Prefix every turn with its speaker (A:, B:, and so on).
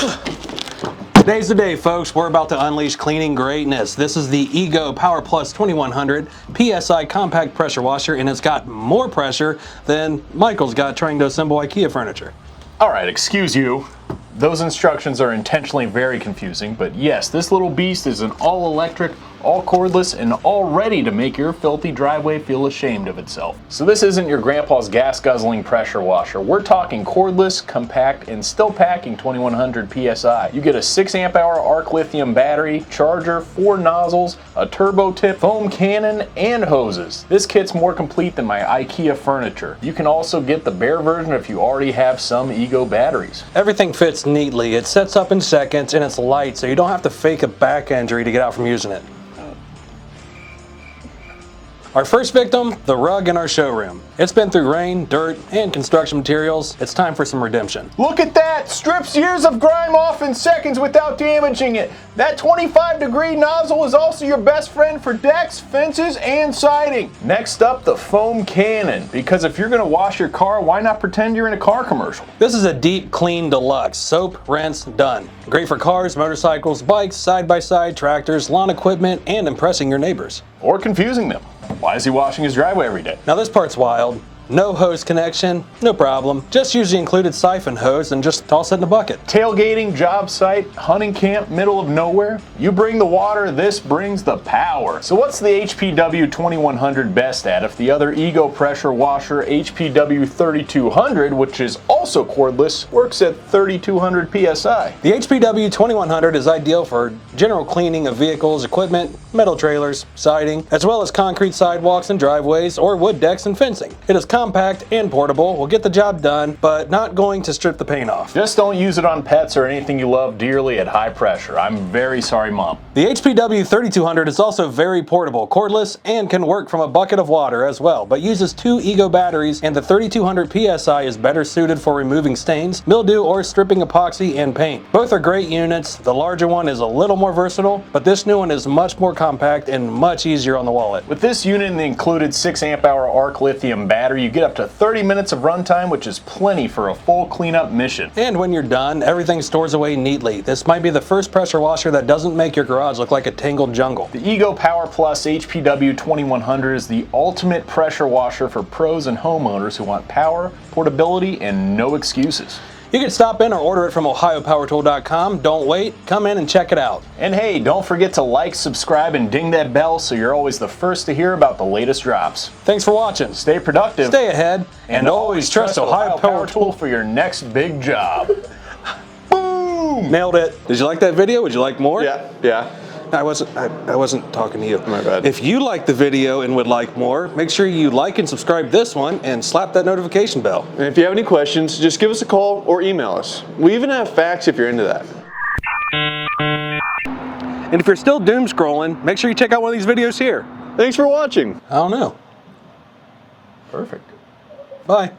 A: Today's the day, folks. We're about to unleash cleaning greatness. This is the Ego Power Plus 2100 PSI Compact Pressure Washer, and it's got more pressure than Michael's got trying to assemble IKEA furniture.
B: All right, excuse you. Those instructions are intentionally very confusing, but yes, this little beast is an all-electric, all cordless, and all ready to make your filthy driveway feel ashamed of itself. So this isn't your grandpa's gas-guzzling pressure washer. We're talking cordless, compact, and still packing 2100 PSI. You get a 6 amp hour arc lithium battery, charger, 4 nozzles, a turbo tip, foam cannon, and hoses. This kit's more complete than my IKEA furniture. You can also get the bare version if you already have some Ego batteries.
A: Everything fits neatly, it sets up in seconds, and it's light, so you don't have to fake a back injury to get out from using it. Our first victim, the rug in our showroom. It's been through rain, dirt, and construction materials. It's time for some redemption.
B: Look at that! Strips years of grime off in seconds without damaging it. That 25-degree nozzle is also your best friend for decks, fences, and siding. Next up, the foam cannon. Because if you're gonna wash your car, why not pretend you're in a car commercial?
A: This is a deep clean deluxe. Soap, rinse, done. Great for cars, motorcycles, bikes, side-by-side, tractors, lawn equipment, and impressing your neighbors.
B: Or confusing them. Why is he washing his driveway every day?
A: Now this part's wild. No hose connection, no problem. Just use the included siphon hose and just toss it in the bucket.
B: Tailgating, job site, hunting camp, middle of nowhere. You bring the water, this brings the power. So what's the HPW2100 best at if the other Ego pressure washer HPW2200, which is also cordless, works at 3200 PSI?
A: The HPW2100 is ideal for general cleaning of vehicles, equipment, metal trailers, siding, as well as concrete sidewalks and driveways or wood decks and fencing. It is compact and portable, will get the job done, but not going to strip the paint off.
B: Just don't use it on pets or anything you love dearly at high pressure. I'm very sorry, Mom.
A: The HPW3200 is also very portable, cordless, and can work from a bucket of water as well, but uses 2 Ego batteries, and the 3200 PSI is better suited for removing stains, mildew, or stripping epoxy and paint. Both are great units. The larger one is a little more versatile, but this new one is much more compact and much easier on the wallet.
B: With this unit and the included 6 amp hour arc lithium battery, you get up to 30 minutes of runtime, which is plenty for a full cleanup mission.
A: And when you're done, everything stores away neatly. This might be the first pressure washer that doesn't make your garage look like a tangled jungle.
B: The Ego Power Plus HPW2100 is the ultimate pressure washer for pros and homeowners who want power, portability, and no excuses.
A: You can stop in or order it from ohiopowertool.com. Don't wait, come in and check it out.
B: And hey, don't forget to like, subscribe, and ding that bell so you're always the first to hear about the latest drops.
A: Thanks for watching.
B: Stay productive,
A: stay ahead, and always trust Ohio Power Tool
B: for your next big job. Boom!
A: Nailed it. Did you like that video? Would you like more?
B: Yeah.
A: I wasn't talking to you.
B: My bad.
A: If you liked the video and would like more, make sure you like and subscribe this one and slap that notification bell.
C: And if you have any questions, just give us a call or email us. We even have fax if you're into that.
A: And if you're still doom scrolling, make sure you check out one of these videos here.
C: Thanks for watching.
A: I don't know.
B: Perfect.
A: Bye.